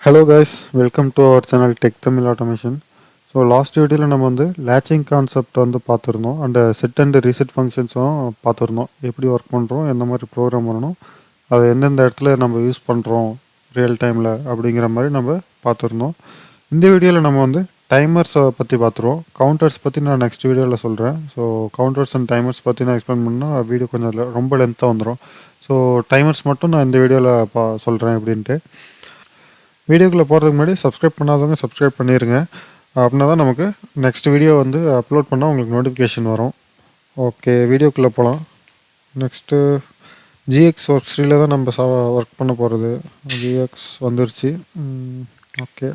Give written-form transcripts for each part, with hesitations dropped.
Hello guys, welcome to our channel Tech Tamil Automation. So last வீடியோவில் நம்ம வந்து latching concept வந்து பார்த்துருந்தோம் அண்ட் செட் அண்ட் ரீசெட் ஃபங்க்ஷன்ஸும் பார்த்துருந்தோம். எப்படி ஒர்க் பண்ணுறோம், எந்த மாதிரி ப்ரோக்ராம் பண்ணணும், அதை எந்தெந்த இடத்துல நம்ம யூஸ் பண்ணுறோம் ரியல் டைமில் அப்படிங்கிற மாதிரி நம்ம பார்த்துருந்தோம். இந்த வீடியோவில் நம்ம வந்து டைமர்ஸை பற்றி பார்த்துருவோம். கவுண்டர்ஸ் பற்றி நான் நெக்ஸ்ட் வீடியோவில் சொல்கிறேன். ஸோ கவுண்டர்ஸ் அண்ட் டைமர்ஸ் பற்றி நான் எக்ஸ்பிளைன் பண்ணால் வீடியோ கொஞ்சம் ரொம்ப லென்த்தாக வந்துடும். ஸோ டைமர்ஸ் மட்டும் நான் இந்த வீடியோவில் சொல்கிறேன் எப்படின்ட்டு. வீடியோக்குள்ளே போகிறதுக்கு முன்னாடி சப்ஸ்கிரைப் பண்ணாதவங்க சப்ஸ்கிரைப் பண்ணிடுங்க. அப்படின்னா தான் நமக்கு நெக்ஸ்ட் வீடியோ வந்து அப்லோட் பண்ணால் உங்களுக்கு நோட்டிஃபிகேஷன் வரும். ஓகே, வீடியோக்குள்ளே போகலாம். நெக்ஸ்ட்டு ஜிஎக்ஸ் ஒர்க் ஸ்ட்ரீல தான் நம்ம ஒர்க் பண்ண போகிறது. ஜிஎக்ஸ் வந்துருச்சு. ஓகே,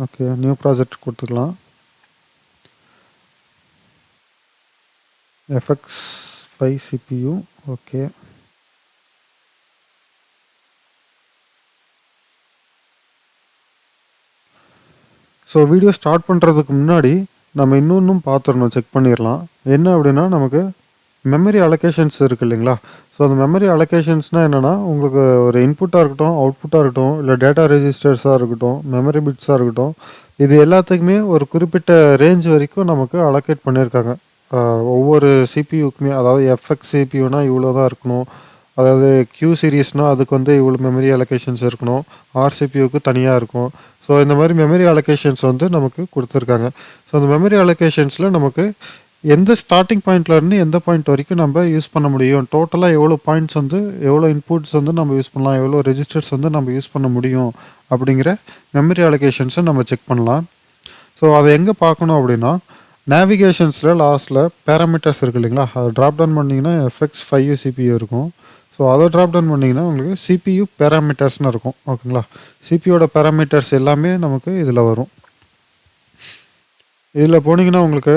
ஓகே, நியூ ப்ராஜெக்ட் கொடுத்துக்கலாம். FX5 CPU. Okay, so video start பண்ணுறதுக்கு முன்னாடி நம்ம இன்னொன்றும் பார்த்துடணும், செக் பண்ணிடலாம். என்ன அப்படின்னா, நமக்கு மெமரி அலோகேஷன்ஸ் இருக்குது இல்லைங்களா? ஸோ அந்த மெமரி அலோகேஷன்ஸ்னால் என்னென்னா, உங்களுக்கு ஒரு இன்புட்டாக இருக்கட்டும், அவுட்புட்டாக இருக்கட்டும், இல்லை டேட்டா ரெஜிஸ்டர்ஸாக இருக்கட்டும், மெமரி பிட்ஸாக இருக்கட்டும், இது எல்லாத்துக்குமே ஒரு குறிப்பிட்ட ரேஞ்ச் வரைக்கும் நமக்கு அலோகேட் பண்ணியிருக்காங்க. ஒவ்வொரு சிபியூக்குமே, அதாவது எஃப்எக்ஸ் சிபியூனா இவ்வளோ தான் இருக்கணும், அதாவது கியூ சீரீஸ்னால் அதுக்கு வந்து இவ்வளோ மெமரி அலோகேஷன்ஸ் இருக்கணும், ஆர்சிபியூக்கு தனியாக இருக்கும். ஸோ இந்த மாதிரி மெமரி அலோகேஷன்ஸ் வந்து நமக்கு கொடுத்துருக்காங்க. ஸோ அந்த மெமரி அலோகேஷன்ஸில் நமக்கு எந்த ஸ்டார்டிங் பாயிண்ட்லேருந்து எந்த பாயிண்ட் வரைக்கும் நம்ம யூஸ் பண்ண முடியும், டோட்டலாக எவ்வளோ பாயிண்ட்ஸ் வந்து எவ்வளோ இன்புட்ஸ் வந்து நம்ம யூஸ் பண்ணலாம், எவ்வளோ ரெஜிஸ்டர்ஸ் வந்து நம்ம யூஸ் பண்ண முடியும் அப்படிங்கிற மெமரி அலோகேஷன்ஸை நம்ம செக் பண்ணலாம். ஸோ அதை எங்கே பார்க்கணும் அப்படின்னா, நேவிகேஷன்ஸில் லாஸ்ட்டில் பேராமீட்டர்ஸ் இருக்குது இல்லைங்களா, அதை ட்ராப் டவுன் பண்ணிங்கன்னா FX5 CPU இருக்கும். ஸோ அதை ட்ராப் டவுன் பண்ணிங்கன்னா உங்களுக்கு CPU பேராமீட்டர்ஸ்னு இருக்கும். ஓகேங்களா, சிபியோட பேராமீட்டர்ஸ் எல்லாமே நமக்கு இதில் வரும். இதில் போனீங்கன்னா உங்களுக்கு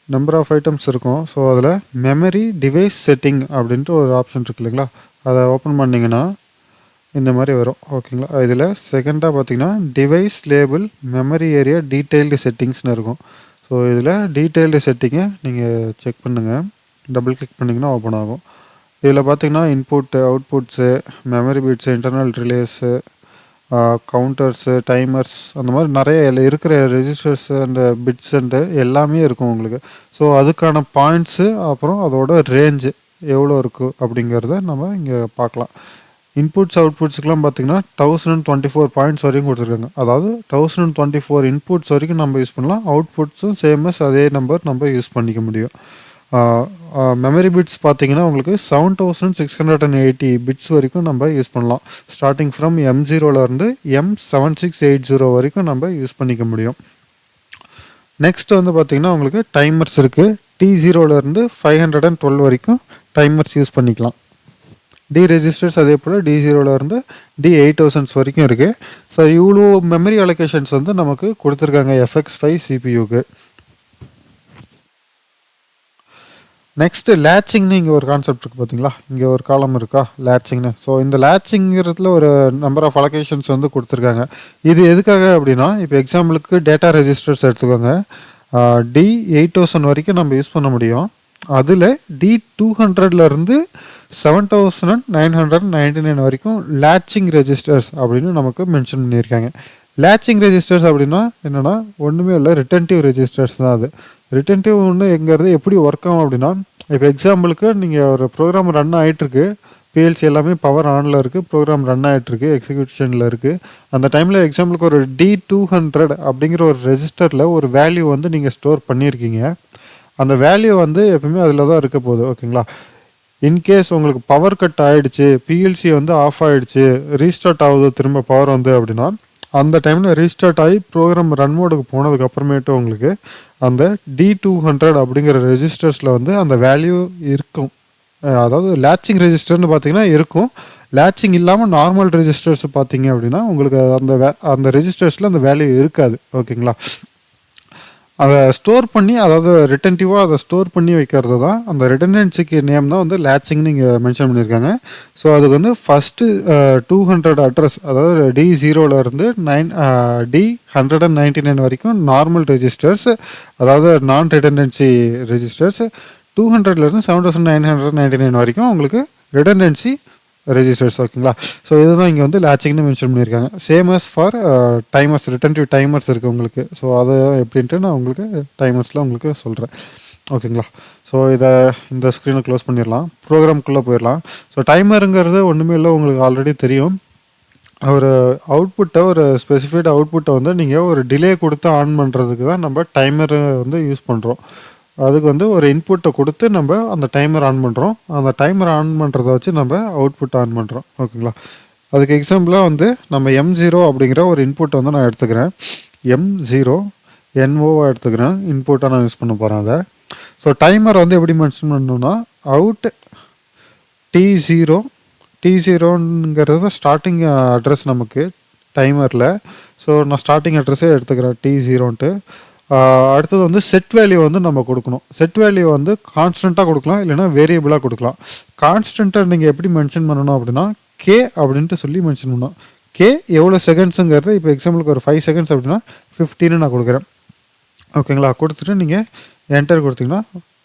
நம்பர் ஆஃப் ஐட்டம்ஸ் இருக்கும். ஸோ அதில் மெமரி டிவைஸ் செட்டிங் அப்படின்ட்டு ஒரு ஆப்ஷன் இருக்குது இல்லைங்களா, அதை ஓப்பன் பண்ணிங்கன்னா இந்த மாதிரி வரும். ஓகேங்களா, இதில் செகண்டாக பார்த்தீங்கன்னா device label memory area detailed செட்டிங்ஸ்னு இருக்கும். ஸோ இதில் டீட்டெயில்டு செட்டிங்கை நீங்கள் செக் பண்ணுங்கள். டபுள் கிளிக் பண்ணிங்கன்னா ஓப்பன் ஆகும். இதில் பார்த்தீங்கன்னா input, outputs, memory bits, internal relays, counters, timers, அந்த மாதிரி நிறைய இருக்கிற ரெஜிஸ்டர்ஸு அண்டு பிட்ஸ் அண்டு எல்லாமே இருக்கும் உங்களுக்கு. ஸோ அதுக்கான பாயிண்ட்ஸு, அப்புறம் அதோட ரேஞ்சு எவ்வளோ இருக்குது அப்படிங்கிறத நம்ம இங்கே பார்க்கலாம். இன்புட்ஸ் அவுட்புட்ஸுக்கெலாம் பார்த்தீங்கன்னா 1024 பாயிண்ட்ஸ் வரைக்கும் கொடுத்துருக்காங்க. அதாவது 1024 இன்புட்ஸ் வரைக்கும் நம்ம யூஸ் பண்ணலாம். அவுட்புட்ஸும் சேமஸ் அதே நம்பர் நம்ம யூஸ் பண்ணிக்க முடியும். மெமரி பிட்ஸ் பார்த்தீங்கன்னா உங்களுக்கு 7680 பிட்ஸ் வரைக்கும் நம்ம யூஸ் பண்ணலாம். ஸ்டார்டிங் ஃப்ரம் M0லேருந்து M7680 வரைக்கும் நம்ம யூஸ் பண்ணிக்க முடியும். நெக்ஸ்ட் வந்து பார்த்தீங்கன்னா உங்களுக்கு டைமர்ஸ் இருக்குது. T0லேருந்து 512 வரைக்கும் டைமர்ஸ் யூஸ் பண்ணிக்கலாம். டி ரெஜிஸ்டர்ஸ் அதே போல் D0லேருந்து D8000 வரைக்கும் இருக்குது. ஸோ இவ்வளோ மெமரி அலோகேஷன்ஸ் வந்து நமக்கு கொடுத்துருக்காங்க FX5 CPUக்கு. நெக்ஸ்ட்டு லேச்சிங்னு இங்கே ஒரு கான்செப்ட் இருக்குது பார்த்தீங்களா, இங்கே ஒரு காலம் இருக்கா லேச்சிங்னு. ஸோ இந்த லேச்சிங்கிறதுல ஒரு நம்பர் ஆஃப் அலோகேஷன்ஸ் வந்து கொடுத்துருக்காங்க. இது எதுக்காக அப்படின்னா, இப்போ எக்ஸாம்பிளுக்கு டேட்டா ரெஜிஸ்டர்ஸ் எடுத்துக்கோங்க. D8000 வரைக்கும் நம்ம யூஸ் பண்ண முடியும். அதில் D200லேருந்து 7999 வரைக்கும் லேச்சிங் ரெஜிஸ்டர்ஸ் அப்படின்னு நமக்கு மென்ஷன் பண்ணியிருக்காங்க. லேச்சிங் ரெஜிஸ்டர்ஸ் அப்படின்னா என்னென்னா, ஒன்றுமே இல்லை, ரிட்டன்டிவ் ரெஜிஸ்டர்ஸ் தான் அது. ரிட்டன்டிவ் ஒன்று எங்கிறது எப்படி ஒர்க் ஆகும் அப்படின்னா, இப்போ எக்ஸாம்பிளுக்கு நீங்கள் ஒரு ப்ரோக்ராம் ரன் ஆகிட்டுருக்கு, பிஎல்சி எல்லாமே பவர் ஆனில் இருக்குது, ப்ரோக்ராம் ரன் ஆகிட்டுருக்கு, எக்ஸிக்யூஷனில் இருக்குது. அந்த டைமில் எக்ஸாம்பிளுக்கு ஒரு D200 அப்படிங்கிற ஒரு ரெஜிஸ்டரில் ஒரு வேல்யூ வந்து நீங்கள் ஸ்டோர் பண்ணியிருக்கீங்க. அந்த வேல்யூ வந்து எப்பவுமே அதில் தான் இருக்க போகுது. ஓகேங்களா, இன்கேஸ் உங்களுக்கு பவர் கட் ஆகிடுச்சு, பிஎல்சி வந்து ஆஃப் ஆகிடுச்சு, ரீஸ்டார்ட் ஆகுது திரும்ப பவர் வந்து அப்படின்னா, அந்த டைமில் ரீஸ்டார்ட் ஆகி ப்ரோக்ராம் ரன் மோடுக்கு போனதுக்கு அப்புறமேட்டு உங்களுக்கு அந்த D200 அப்படிங்கிற ரெஜிஸ்டர்ஸில் வந்து அந்த வேல்யூ இருக்கும். அதாவது லேச்சிங் ரெஜிஸ்டர்னு பார்த்தீங்கன்னா இருக்கும். லேச்சிங் இல்லாமல் நார்மல் ரெஜிஸ்டர்ஸ் பார்த்தீங்க அப்படின்னா உங்களுக்கு அந்த ரெஜிஸ்டர்ஸில் அந்த வேல்யூ இருக்காது. ஓகேங்களா, அதை ஸ்டோர் பண்ணி, அதாவது ரிட்டன்டிவாக அதை ஸ்டோர் பண்ணி வைக்கிறது தான் அந்த ரிட்டன்டன்சிக்கு நேம் தான் வந்து லேச்சிங்னு இங்கே மென்ஷன் பண்ணியிருக்காங்க. ஸோ அதுக்கு வந்து ஃபஸ்ட்டு 200 அட்ரஸ், அதாவது D0லேருந்து D199 வரைக்கும் நார்மல் ரெஜிஸ்டர்ஸ், அதாவது நான் ரிட்டன்டன்சி ரெஜிஸ்டர்ஸ். 200லேருந்து 7999 வரைக்கும் உங்களுக்கு ரிடண்டன்சி ரெஜிஸ்டர்ஸ் ஓகேங்களா. ஸோ இதுதான் இங்கே வந்து லேச்சிங்னு மென்ஷன் பண்ணியிருக்காங்க. Same as for timers, retentive timers இருக்குது உங்களுக்கு. ஸோ அது எப்படின்ட்டு நான் உங்களுக்கு டைமர்ஸில் உங்களுக்கு சொல்கிறேன் ஓகேங்களா. ஸோ இதை இந்த ஸ்க்ரீனை க்ளோஸ் பண்ணிடலாம், ப்ரோக்ராம்குள்ளே போயிடலாம். ஸோ டைமருங்கிறது ஒன்றுமே இல்லை, உங்களுக்கு ஆல்ரெடி தெரியும். ஒரு அவுட்புட்டை, ஒரு ஸ்பெசிஃபைடு அவுட்புட்டை வந்து நீங்கள் ஒரு டிலே கொடுத்து ஆன் பண்ணுறதுக்கு தான் நம்ம டைமரை வந்து யூஸ் பண்ணுறோம். அதுக்கு வந்து ஒரு இன்புட்டை கொடுத்து நம்ம அந்த டைமர் ஆன் பண்ணுறோம். அந்த டைமர் ஆன் பண்ணுறத வச்சு நம்ம அவுட்புட் ஆன் பண்ணுறோம் ஓகேங்களா. அதுக்கு எக்ஸாம்பிளாக வந்து நம்ம M0 அப்படிங்கிற ஒரு இன்புட்டை வந்து நான் எடுத்துக்கிறேன். M0 NOவாக எடுத்துக்கிறேன், இன்புட்டாக நான் யூஸ் பண்ண போகிறேன் அதை. ஸோ டைமர் வந்து எப்படி மென்ஷன் பண்ணணும்னா அவுட் T0ங்கிறது ஸ்டார்டிங் அட்ரஸ் நமக்கு டைமரில். ஸோ நான் ஸ்டார்டிங் அட்ரஸே எடுத்துக்கிறேன் T0ன்ட்டு. அடுத்தது வந்து செட் வேல்யூ வந்து நம்ம கொடுக்கணும். செட் வேல்யூ வந்து கான்ஸ்டண்ட்டாக கொடுக்கலாம், இல்லைனா வேரியபிளாக கொடுக்கலாம். கான்ஸ்டண்ட்டாக நீங்கள் எப்படி மென்ஷன் பண்ணணும் அப்படின்னா கே அப்படின்ட்டு சொல்லி மென்ஷன் பண்ணணும். கே எவ்வளோ செகண்ட்ஸுங்கிறது, இப்போ எக்ஸாம்பிளுக்கு ஒரு 5 செகண்ட்ஸ் அப்படின்னா 15 நான் கொடுக்குறேன் ஓகேங்களா. கொடுத்துட்டு நீங்கள் என்டர் கொடுத்தீங்கன்னா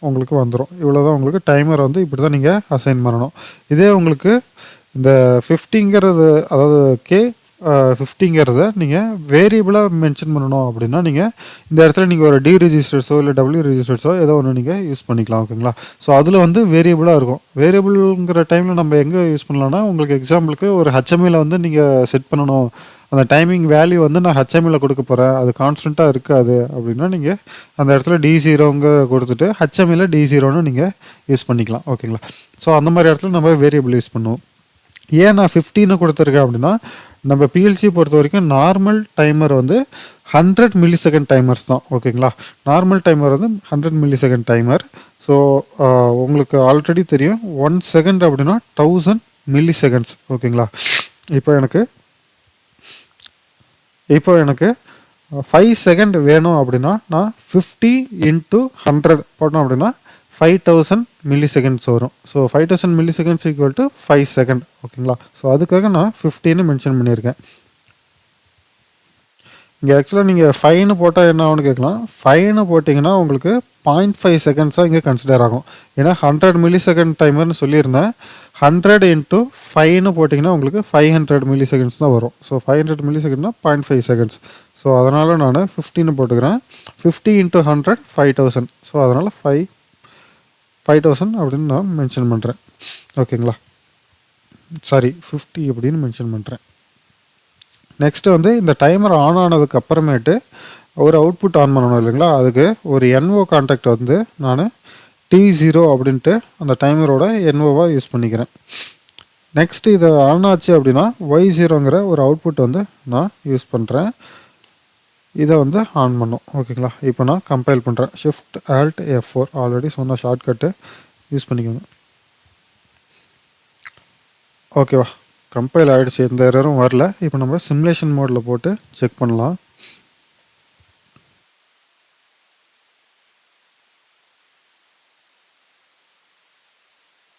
உங்களுக்கு வந்துடும். இவ்வளோ தான் உங்களுக்கு டைமர் வந்து இப்படி தான் நீங்கள் அசைன் பண்ணணும். இதே உங்களுக்கு இந்த 50ங்கிறது, அதாவது கே 50ங்கிறத நீங்கள் வேரியபிளாக மென்ஷன் பண்ணணும் அப்படின்னா நீங்கள் இந்த இடத்துல நீங்கள் ஒரு டி ரெஜிஸ்டர்ஸோ இல்லை டபிள்யூ ரெஜிஸ்டர்ஸோ ஏதோ ஒன்று நீங்கள் யூஸ் பண்ணிக்கலாம் ஓகேங்களா. ஸோ அதில் வந்து வேரியபிளாக இருக்கும். வேரியபிள்ங்கிற டைமில் நம்ம எங்கே யூஸ் பண்ணலாம்னா, உங்களுக்கு எக்ஸாம்பிளுக்கு ஒரு HMIல வந்து நீங்கள் செட் பண்ணணும், அந்த டைமிங் வேல்யூ வந்து நான் HMIல கொடுக்க போகிறேன், அது கான்ஸ்டண்ட்டாக இருக்காது அப்படின்னா நீங்கள் அந்த இடத்துல D0ங்க கொடுத்துட்டு HMIல D0ன்னு நீங்கள் யூஸ் பண்ணிக்கலாம் ஓகேங்களா. ஸோ அந்த மாதிரி இடத்துல நம்ம வேரியபிள் யூஸ் பண்ணுவோம். ஏன் நான் 15 கொடுத்துருக்கேன் அப்படின்னா, நம்ம பிஎல்சி பொறுத்த வரைக்கும் நார்மல் டைமர் வந்து 100 மில்லிசெகண்ட் டைமர்ஸ் தான் ஓகேங்களா. நார்மல் டைமர் வந்து 100 மில்லிசெகண்ட் டைமர். ஸோ உங்களுக்கு ஆல்ரெடி தெரியும் 1 செகண்ட் அப்படின்னா 1000 மில்லிசெகண்ட்ஸ் ஓகேங்களா. இப்போ எனக்கு 5 செகண்ட் வேணும் அப்படின்னா நான் 50 × 100 போட்டோம் அப்படின்னா 5000 மில்லிசெகண்ட்ஸ் வரும். So 5000 milliseconds equal to 5 second ஓகேங்களா. ஸோ அதுக்காக நான் 15 மென்ஷன் பண்ணியிருக்கேன். இங்கே ஆக்சுவலாக நீங்கள் 5ன்னு போட்டால் என்ன ஆகும்னு கேட்கலாம். 5ன்னு போட்டிங்கன்னா உங்களுக்கு 0.5 செகண்ட்ஸாக இங்கே கன்சிடர் ஆகும். ஏன்னா 100 மில்லிசெகண்ட் டைமர்னு சொல்லியிருந்தேன். 100 × 5ன்னு போட்டிங்கன்னா உங்களுக்கு 500 மில்லிசெகண்ட்ஸ் தான் வரும். So 500 மில்லிசெகண்ட்னா 0.5 seconds. ஸோ அதனால் நான் 15 போட்டுக்கிறேன். 50 × 100 5000. ஸோ அதனால் 5000 அப்படின்னு நான் மென்ஷன் பண்ணுறேன் ஓகேங்களா. சாரி 50 அப்படின்னு மென்ஷன் பண்ணுறேன். நெக்ஸ்ட்டு வந்து இந்த டைமர் ஆன் ஆனதுக்கு அப்புறமேட்டு ஒரு அவுட்புட் ஆன் பண்ணணும் இல்லைங்களா. அதுக்கு ஒரு NO கான்டாக்ட் வந்து நான் T0 அப்படின்ட்டு அந்த டைமரோட NOவாக யூஸ் பண்ணிக்கிறேன். நெக்ஸ்ட்டு இதை ஆன் ஆச்சு அப்படின்னா Y0ங்கிற ஒரு அவுட்புட் வந்து நான் யூஸ் பண்ணுறேன். இதை வந்து ஆன் பண்ணும் ஓகேங்களா. இப்போ நான் கம்பைல் பண்ணுறேன். Shift Alt F4 ஆல்ரெடி சொன்ன ஷார்ட்கட்டு யூஸ் பண்ணிக்கோங்க. ஓகேவா, கம்பைல் ஆகிடுச்சு, எந்த எரரும் வரல. இப்போ நம்ம சிமுலேஷன் மோடில் போட்டு செக் பண்ணலாம்.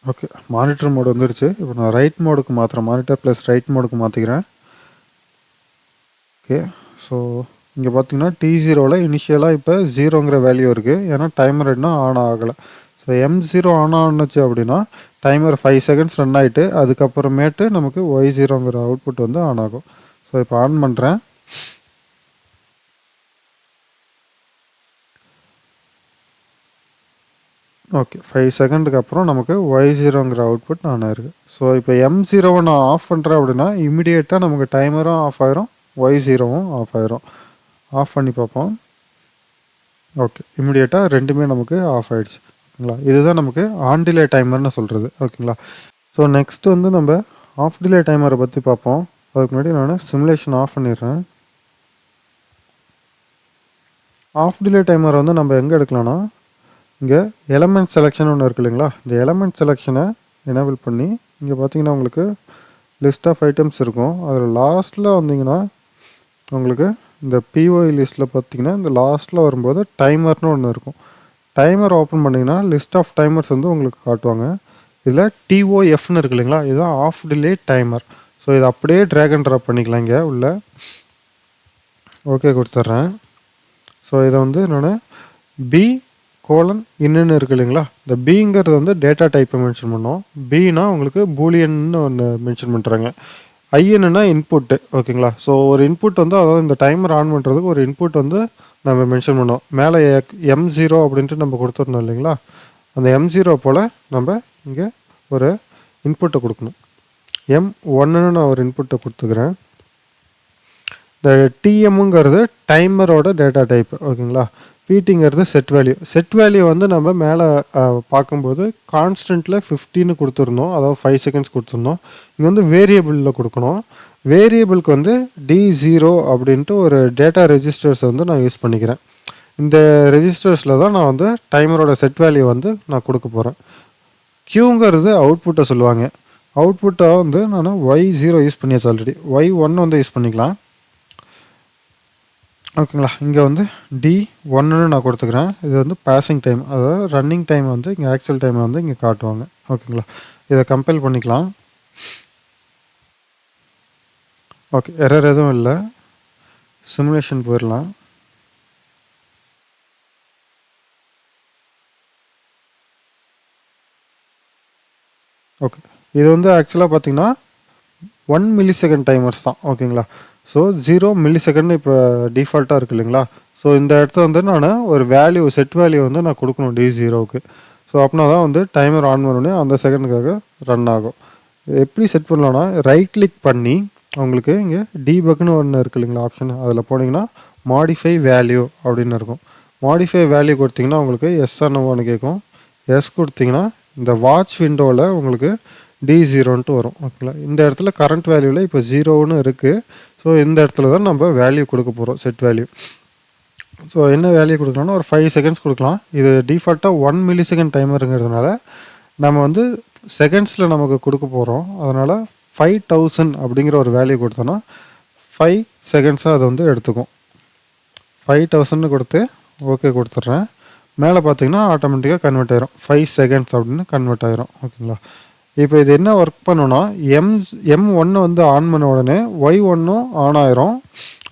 ஓகே, மானிட்டர் மோடு வந்துருச்சு. இப்போ நான் ரைட் மோடுக்கு மாற்றுறேன், மானிட்டர் ப்ளஸ் ரைட் மோடுக்கு மாற்றிக்கிறேன். ஓகே, ஸோ இங்கே பார்த்தீங்கன்னா T0வில் இனிஷியலாக இப்போ 0ங்கிற வேல்யூ இருக்குது, ஏன்னா டைமர் இன்னும் ஆன் ஆகலை. ஸோ M0 ஆன் ஆனுச்சு அப்படின்னா டைமர் 5 செகண்ட்ஸ் ரன் ஆகிட்டு அதுக்கப்புறமேட்டு நமக்கு Y0ங்கிற அவுட்புட் வந்து ஆன் ஆகும். ஸோ இப்போ ஆன் பண்ணுறேன். ஓகே, 5 செகண்டுக்கு அப்புறம் நமக்கு Y0ங்கிற அவுட்புட் ஆன் ஆயிருக்கு. ஸோ இப்போ M0வை நான் ஆஃப் பண்ணுறேன் அப்படின்னா இமிடியேட்டாக நமக்கு டைமரும் ஆஃப் ஆயிரும், Y0வும் ஆஃப் ஆயிரும். ஆஃப் பண்ணி பார்ப்போம். ஓகே, இமிடியேட்டாக ரெண்டுமே நமக்கு ஆஃப் ஆகிடுச்சு ஓகேங்களா. இதுதான் நமக்கு ஆன் டிலே டைமர்னு சொல்கிறது ஓகேங்களா. ஸோ நெக்ஸ்ட்டு வந்து நம்ம ஆஃப் டிலே டைமரை பற்றி பார்ப்போம். அதுக்கு முன்னாடி நான் சிமுலேஷன் ஆஃப் பண்ணிடுறேன். ஆஃப் டிலே டைமரை வந்து நம்ம எங்கே எடுக்கலாம்னா, இங்கே எலமெண்ட் செலெக்ஷன் ஒன்று இருக்குது இல்லைங்களா. இந்த எலமெண்ட் செலெக்ஷனை எனேபிள் பண்ணி இங்கே பார்த்தீங்கன்னா உங்களுக்கு லிஸ்ட் ஆஃப் ஐட்டம்ஸ் இருக்கும். அதில் லாஸ்ட்டில் வந்தீங்கன்னா உங்களுக்கு இந்த பிஓஐ லிஸ்ட்டில் பார்த்தீங்கன்னா இந்த லாஸ்ட்டில் வரும்போது டைமர்னு ஒன்று இருக்கும். டைமர் ஓப்பன் பண்ணிங்கன்னா லிஸ்ட் ஆஃப் டைமர்ஸ் வந்து உங்களுக்கு காட்டுவாங்க. இதில் TOFன்னு இருக்கு இல்லைங்களா, இதுதான் ஆஃப் டிலே டைமர். ஸோ இதை அப்படியே ட்ராக் அண்ட் ட்ராப் பண்ணிக்கலாம் இங்கே உள்ள. ஓகே கொடுத்துட்றேன். ஸோ இதை வந்து நான் B கோலன் இன்னுன்னு இருக்கு இல்லைங்களா, இந்த பிங்கிறது வந்து டேட்டா டைப்பை மென்ஷன் பண்ணோம். பினா உங்களுக்கு பூலியன்னு ஒன்று மென்ஷன் பண்ணுறாங்க. ஐஎன்னுனா இன்புட்டு. ஓகேங்களா, ஸோ ஒரு இன்புட் வந்து அதாவது இந்த டைமர் ஆன் பண்ணுறதுக்கு ஒரு இன்புட் வந்து நம்ம மென்ஷன் பண்ணோம். மேலே M0 அப்படின்ட்டு நம்ம கொடுத்துருந்தோம் இல்லைங்களா, அந்த M0 போல் நம்ம இங்கே ஒரு இன்புட்டை கொடுக்கணும். M1ன்னு நான் ஒரு இன்புட்டை கொடுத்துக்கிறேன். இந்த டிஎம்முங்கிறது டைமரோட டேட்டா டைப். ஓகேங்களா, பிடிங்கிறது செட் வேல்யூ. செட் வேல்யூ வந்து நம்ம மேலே பார்க்கும்போது கான்ஸ்டன்ட்டில் 15 கொடுத்துருந்தோம், அதாவது 5 செகண்ட்ஸ் கொடுத்துருந்தோம். இங்கே வந்து வேரியபிளில் கொடுக்கணும். வேரியபிளுக்கு வந்து D0 அப்படின்ட்டு ஒரு டேட்டா ரெஜிஸ்டர்ஸ் வந்து நான் யூஸ் பண்ணிக்கிறேன். இந்த ரெஜிஸ்டர்ஸில் தான் நான் வந்து டைமரோட செட் வேல்யூ வந்து நான் கொடுக்க போகிறேன். க்யூங்கிறது அவுட்புட்டை சொல்லுவாங்க. அவுட்புட்டை வந்து நான் Y0 யூஸ் பண்ணியாச்சு ஆல்ரெடி. Y1 வந்து யூஸ் பண்ணிக்கலாம். ஓகேங்களா, இங்கே வந்து D1ன்னு நான் கொடுத்துக்கிறேன். இது வந்து பாசிங் டைம், அதாவது ரன்னிங் டைம் வந்து இங்கே ஆக்சுவல் டைமை வந்து இங்கே காட்டுவாங்க. ஓகேங்களா, இதை கம்பைல் பண்ணிக்கலாம். ஓகே, எரர் எதுவும் இல்லை. சிமுலேஷன் போயிடலாம். ஓகே, இது வந்து ஆக்சுவலாக பார்த்தீங்கன்னா 1 மில்லிசெகண்ட் டைமர்ஸ் தான். ஓகேங்களா, ஸோ 0 மில்லிசெகண்ட் இப்போ டிஃபால்ட்டாக இருக்குது இல்லைங்களா. ஸோ இந்த இடத்துல வந்து நான் ஒரு வேல்யூ செட் வேல்யூ வந்து நான் கொடுக்கணும் D0க்கு. ஸோ அப்படின்னா தான் வந்து டைமர் ஆன் பண்ணோடனே அந்த செகண்டுக்காக ரன் ஆகும். எப்படி செட் பண்ணலான்னா, ரைட் கிளிக் பண்ணி உங்களுக்கு இங்கே டீபக்னு ஒன்று இருக்குது இல்லைங்களா ஆப்ஷன், அதில் போனீங்கன்னா மாடிஃபை வேல்யூ அப்படின்னு இருக்கும். மாடிஃபை வேல்யூ கொடுத்தீங்கன்னா உங்களுக்கு எஸ் ஆனவான்னு கேட்கும். எஸ் கொடுத்தீங்கன்னா இந்த வாட்ச் விண்டோவில் உங்களுக்கு D0ன்ட்டு வரும். ஓகேங்களா, இந்த இடத்துல கரண்ட் வேல்யூவில் இப்போ 0ன்னு இருக்குது. ஸோ இந்த இடத்துல தான் நம்ம வேல்யூ கொடுக்க போகிறோம், செட் வேல்யூ. ஸோ என்ன வேல்யூ கொடுக்கலாம்னா ஒரு 5 செகண்ட்ஸ் கொடுக்கலாம். இது டிஃபால்ட்டாக 1 மில்லிசெகண்ட் டைமருங்கிறதுனால நம்ம வந்து செகண்ட்ஸில் நமக்கு கொடுக்க போகிறோம். அதனால் 5000 அப்படிங்கிற ஒரு வேல்யூ கொடுத்தோன்னா 5 செகண்ட்ஸாக அதை வந்து எடுத்துக்கும். 5000 கொடுத்து ஓகே கொடுத்துட்றேன். மேலே பார்த்தீங்கன்னா ஆட்டோமேட்டிக்காக கன்வெர்ட் ஆயிரும். 5 செகண்ட்ஸ் அப்படின்னு கன்வெர்ட் ஆயிரும். ஓகேங்களா, இப்போ இது என்ன ஒர்க் பண்ணோன்னா, M1 வந்து ஆன் பண்ண உடனே Y1ம் ஆன் ஆயிரும்.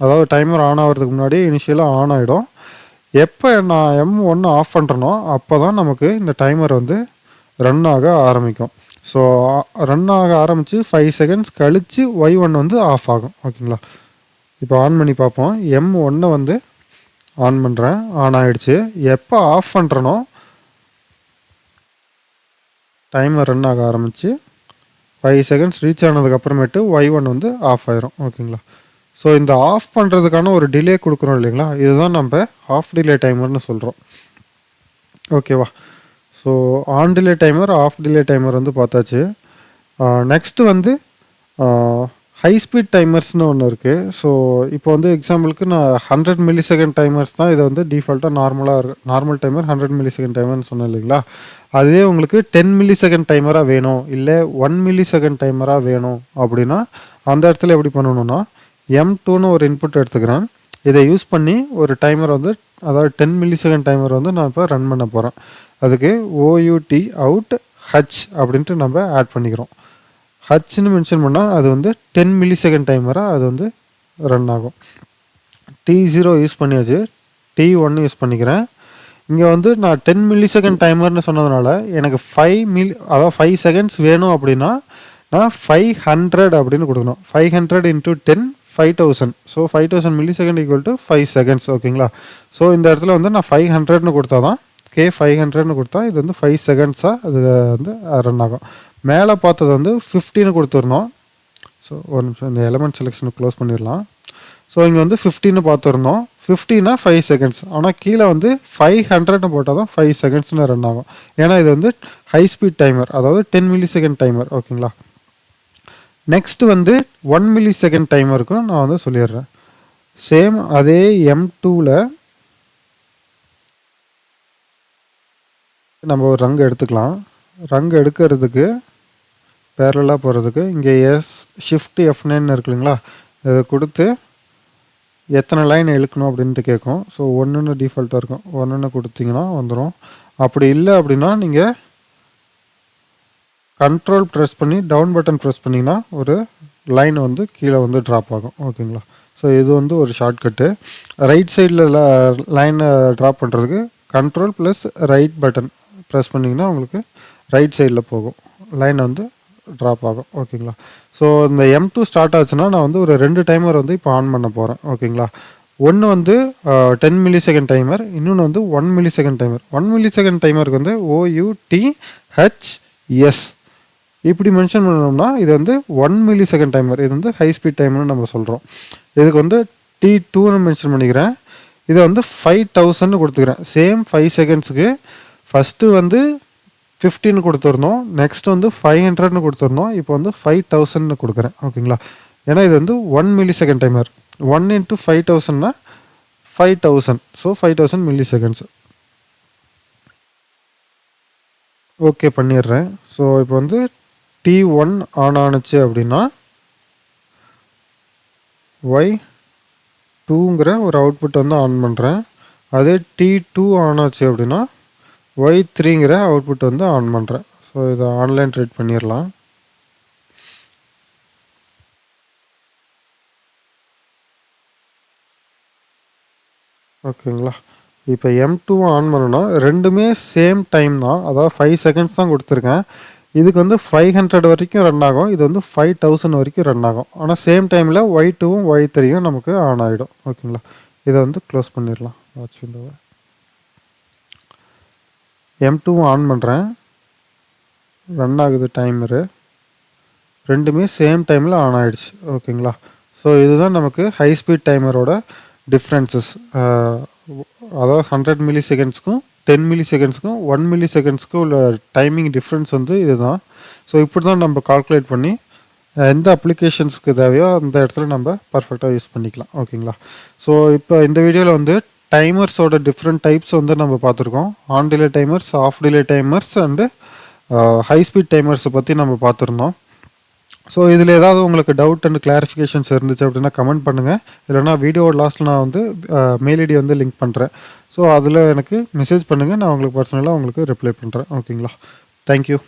அதாவது டைமர் ஆன் ஆகிறதுக்கு முன்னாடி இனிஷியலாக ஆன் ஆகிடும். எப்போ நான் M1 ஆஃப் பண்ணுறனோ அப்போ தான் நமக்கு இந்த டைமர் வந்து ரன் ஆக ஆரம்பிக்கும். ஸோ ரன் ஆக ஆரம்பித்து 5 செகண்ட்ஸ் கழித்து Y1 வந்து ஆஃப் ஆகும். ஓகேங்களா, இப்போ ஆன் பண்ணி பார்ப்போம். M1 வந்து ஆன் பண்ணுறேன், ஆன் ஆகிடுச்சு. எப்போ ஆஃப் பண்ணுறனோ டைமர் ரன் ஆக ஆரம்பித்து 5 செகண்ட்ஸ் ரீச் ஆனதுக்கப்புறமேட்டு Y1 வந்து ஆஃப் ஆயிரும். ஓகேங்களா, ஸோ இந்த ஆஃப் பண்ணுறதுக்கான ஒரு டிலே கொடுக்குறோம் இல்லைங்களா, இதுதான் நம்ம ஆஃப் டிலே டைமர்னு சொல்கிறோம். ஓகேவா, so on delay timer, off delay timer வந்து பார்த்தாச்சு. நெக்ஸ்ட்டு வந்து ஹை ஸ்பீட் டைமர்ஸ்னு ஒன்று இருக்குது. ஸோ இப்போ வந்து எக்ஸாம்பிளுக்கு நான் 100 மில்லிசெகண்ட் டைமர்ஸ் தான் இதை வந்து டிஃபால்ட்டாக நார்மல் டைமர் 100 மில்லிசெகண்ட் டைமர்னு சொன்னேன் இல்லைங்களா. அதுவே உங்களுக்கு 10 மில்லிசெகண்ட் டைமராக வேணும், இல்லை 1 மில்லிசெகண்ட் டைமராக வேணும் அப்படின்னா அந்த இடத்துல எப்படி பண்ணணும்னா, M2ன்னு ஒரு இன்புட் எடுத்துக்கிறேன். இதை யூஸ் பண்ணி ஒரு டைமர் வந்து, அதாவது 10 மில்லிசெகண்ட் டைமர் வந்து நான் இப்போ ரன் பண்ண போகிறேன். அதுக்கு OUT H அப்படின்ட்டு நம்ம ஆட் பண்ணிக்கிறோம். ஹச்ன்னு மென்ஷன் பண்ணால் அது வந்து 10 மில்லிசெகண்ட் டைமராக அது வந்து ரன் ஆகும். T0 யூஸ் பண்ணியாச்சு, T1 யூஸ் பண்ணிக்கிறேன். இங்கே வந்து நான் 10 மில்லிசெகண்ட் டைமர்னு சொன்னதுனால எனக்கு 5 செகண்ட்ஸ் வேணும் அப்படின்னா நான் 500 அப்படின்னு கொடுக்கணும். 500 × 10 5000. So 5000 millisecond equal to 5 seconds. ஓகேங்களா, ஸோ இந்த இடத்துல வந்து நான் 500ன்னு கொடுத்தா தான், 500ன்னு கொடுத்தா இது வந்து 5 செகண்ட்ஸாக அது வந்து ரன் ஆகும். மேலே பார்த்தது வந்து 15 கொடுத்துருந்தோம். ஸோ ஒரு நிமிஷம் இந்த எலமெண்ட் செலெக்ஷனை க்ளோஸ் பண்ணிடலாம். ஸோ இங்கே வந்து 15 பார்த்துருந்தோம். 15னா 5 செகண்ட்ஸ். ஆனால் கீழே வந்து 500ன்னு போட்டால் தான் 5 செகண்ட்ஸ்னு ரன் ஆகும். ஏன்னா இது வந்து ஹை ஸ்பீட் டைமர், அதாவது 10 மில்லிசெகண்ட் டைமர். ஓகேங்களா, நெக்ஸ்ட் வந்து 1 மில்லிசெகண்ட் டைமருக்கும் நான் வந்து சொல்லிடுறேன். சேம் அதே M2ல் நம்ம ஒரு ரங்கு எடுத்துக்கலாம். ரங்கு எடுக்கிறதுக்கு பேரலாக போகிறதுக்கு இங்கே ஷிஃப்ட் F9 இருக்கு இல்லைங்களா, இதை கொடுத்து எத்தனை லைன் இழுக்கணும் அப்படின்ட்டு கேட்கும். ஸோ 1ன்னு டிஃபால்ட்டாக இருக்கும். 1ன்னு கொடுத்தீங்கன்னா வந்துடும். அப்படி இல்லை அப்படின்னா நீங்கள் கண்ட்ரோல் ப்ரெஸ் பண்ணி டவுன் பட்டன் ப்ரெஸ் பண்ணிங்கன்னா ஒரு லைன் வந்து கீழே வந்து ட்ராப் ஆகும். ஓகேங்களா, ஸோ இது வந்து ஒரு ஷார்ட்கட்டு. ரைட் சைடில் லைனை ட்ராப் பண்ணுறதுக்கு control plus right button press பண்ணிங்கன்னா உங்களுக்கு ரைட் சைடில் போகும், லைன் வந்து ட்ராப் ஆகும். ஓகேங்களா. ஸோ இந்த M2 ஸ்டார்ட் ஆச்சுன்னா நான் வந்து ஒரு 2 டைமர் வந்து இப்போ ஆன் பண்ண போகிறேன். ஓகேங்களா. ஒன்று வந்து 10 மில்லி செகண்ட் டைமர், இன்னொன்று வந்து 1 millisecond timer. 1 millisecond டைமருக்கு வந்து OUTHS இப்படி மென்ஷன் பண்ணணும்னா இது வந்து 1 மில்லி செகண்ட் டைமர், இது வந்து ஹை ஸ்பீட் டைமர்னு நம்ம சொல்கிறோம். இதுக்கு வந்து T2ன்னு மென்ஷன் பண்ணிக்கிறேன். இதை வந்து 5000 கொடுத்துக்கிறேன். சேம் 5 செகண்ட்ஸுக்கு ஃபஸ்ட்டு வந்து 15 கொடுத்துருந்தோம், நெக்ஸ்ட் வந்து 500ன்னு கொடுத்துருந்தோம், இப்போ வந்து 5000ன்னு கொடுக்குறேன். ஓகேங்களா. ஏன்னா இது வந்து 1 millisecond timer, 1 × 5000னா 5000, so 5000 milli seconds. Okay பண்ணிடுறேன். ஸோ இப்போ வந்து T1 ஆன் ஆனுச்சு அப்படின்னா Y2ங்கிற ஒரு அவுட்புட் வந்து ஆன் பண்ணுறேன். அதே T2 ஆன் ஆச்சு அப்படின்னா Y3ங்கிற அவுட்புட் வந்து ஆன் பண்ணுறேன். ஸோ இதை ஆன்லைன் ட்ரேட் பண்ணிடலாம். ஓகேங்களா. இப்போ M2 ஆன் பண்ணணும்னா ரெண்டுமே சேம் டைம் தான், அதாவது 5 செகண்ட்ஸ் தான் கொடுத்துருக்கேன். இதுக்கு வந்து 500 வரைக்கும் ரன் ஆகும், இது வந்து 5000 வரைக்கும் ரன் ஆகும். ஆனால் சேம் டைமில் Y2வும் Y3யும் நமக்கு ஆன் ஆகிடும். ஓகேங்களா. இதை வந்து க்ளோஸ் பண்ணிடலாம் வாட்ச் விண்டோவை. M2வும் ஆன் பண்ணுறேன், ரன் ஆகுது டைமரு, ரெண்டுமே சேம் டைமில் ஆன் ஆகிடுச்சு. ஓகேங்களா. ஸோ இதுதான் நமக்கு ஹை ஸ்பீட் டைமரோட டிஃப்ரென்சஸ். அதாவது 100 மில்லி செகண்ட்ஸ்க்கும் 10 மில்லி செகண்ட்ஸ்க்கும் 1 மில்லி செகண்ட்ஸ்க்கும் உள்ள டைமிங் டிஃப்ரென்ஸ் வந்து இதுதான். ஸோ இப்படி தான் நம்ம கால்குலேட் பண்ணி எந்த அப்ளிகேஷன்ஸ்க்கு தேவையோ அந்த இடத்துல நம்ம பர்ஃபெக்டாக யூஸ் பண்ணிக்கலாம். ஓகேங்களா. ஸோ இப்போ இந்த வீடியோவில் வந்து டைமர்ஸோட டிஃப்ரெண்ட் டைப்ஸ் வந்து நம்ம பார்த்துருக்கோம். On delay timers, off delay timers and high speed டைமர்ஸை பற்றி நம்ம பார்த்துருந்தோம். ஸோ இதில் ஏதாவது உங்களுக்கு டவுட் அண்ட் கிளாரிஃபிகேஷன்ஸ் இருந்துச்சு அப்படின்னா கமெண்ட் பண்ணுங்கள். இல்லைனா வீடியோட லாஸ்ட்டில் நான் வந்து மெயில் ஐடி வந்து லிங்க் பண்ணுறேன். ஸோ அதில் எனக்கு மெசேஜ் பண்ணுங்கள், நான் உங்களுக்கு பர்சனலாக உங்களுக்கு ரிப்ளை பண்ணுறேன். ஓகேங்களா. தேங்க்யூ.